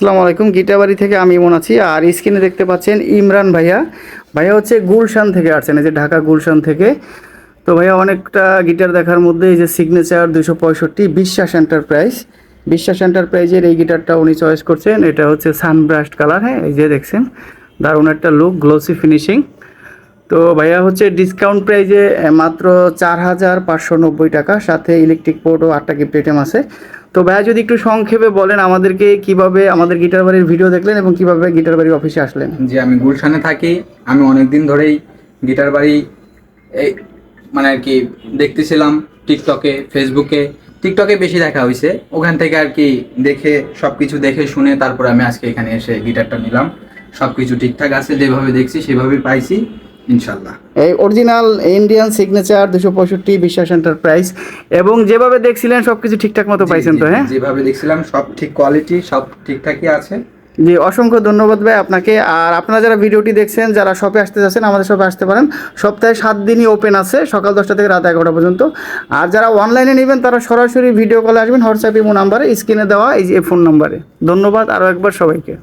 আসসালামু আলাইকুম। গিটারবাড়ি থেকে আমি ইমন আছি। আর স্ক্রিনে দেখতে পাচ্ছেন ইমরান ভাইয়া। ভাইয়া হচ্ছে গুলশান থেকে আসছেন, এই যে ঢাকা গুলশান থেকে। তো ভাইয়া অনেকটা গিটার দেখার মধ্যে এই যে সিগনেচার 265 বিশ্বাস এন্টারপ্রাইজ, বিশ্বাস এন্টারপ্রাইজের এই গিটারটা উনি চয়েস করছেন। এটা হচ্ছে সানব্রাস্ট কালার, হ্যাঁ এই যে দেখছেন দারুণ একটা লুক, গ্লোসি ফিনিশিং। তো ভাইয়া হচ্ছে ডিসকাউন্ট প্রাইজে মাত্র 4,590 টাকা, সাথে ইলেকট্রিক পোর্ট ও 8টা গিফট আইটেম আছে। তো ভাইয়া যদি একটু সংক্ষেপে বলেন আমাদেরকে কিভাবে আমাদের গিটার বাড়ির ভিডিও দেখলেন এবং কিভাবে গিটার বাড়ির অফিসে আসলেন। যে আমি গুলশানে থাকি। আমি অনেক দিন ধরেই গিটার বাড়ি এই মানে আর কি দেখতেছিলাম টিকটকে, ফেসবুকে। টিকটকে বেশি দেখা হয়েছে, ওখান থেকে আর কি দেখে সব কিছু দেখে শুনে তারপর আমি আজকে এখানে এসে গিটারটা নিলাম। সব কিছু ঠিকঠাক আছে, যেভাবে দেখছি সেভাবেই পাইছি ইনশাল্লাহ। এই অরিজিনাল ইন্ডিয়ান সিগনেচার 265 বিশ্বাস এন্টারপ্রাইজ, এবং যেভাবে দেখছিলেন সব কিছু ঠিকঠাক মতো পাইছেন তো? হ্যাঁ, যেভাবে দেখছিলাম সব ঠিক, কোয়ালিটি সব ঠিকঠাকই আছে। জি অসংখ্য ধন্যবাদ ভাই আপনাকে। আর আপনারা যারা ভিডিওটি দেখছেন, যারা শপে আসতে যাচ্ছেন, আমাদের শপে আসতে পারেন। সপ্তাহে 7 দিনই ওপেন আছে, সকাল 10টা থেকে রাত 11টা পর্যন্ত। আর যারা অনলাইনে নেবেন তারা সরাসরি ভিডিও কলে আসবেন, হোয়াটসঅ্যাপ ইমো নাম্বারে, স্ক্রিনে দেওয়া এই যে ফোন নাম্বারে। ধন্যবাদ আরও একবার সবাইকে।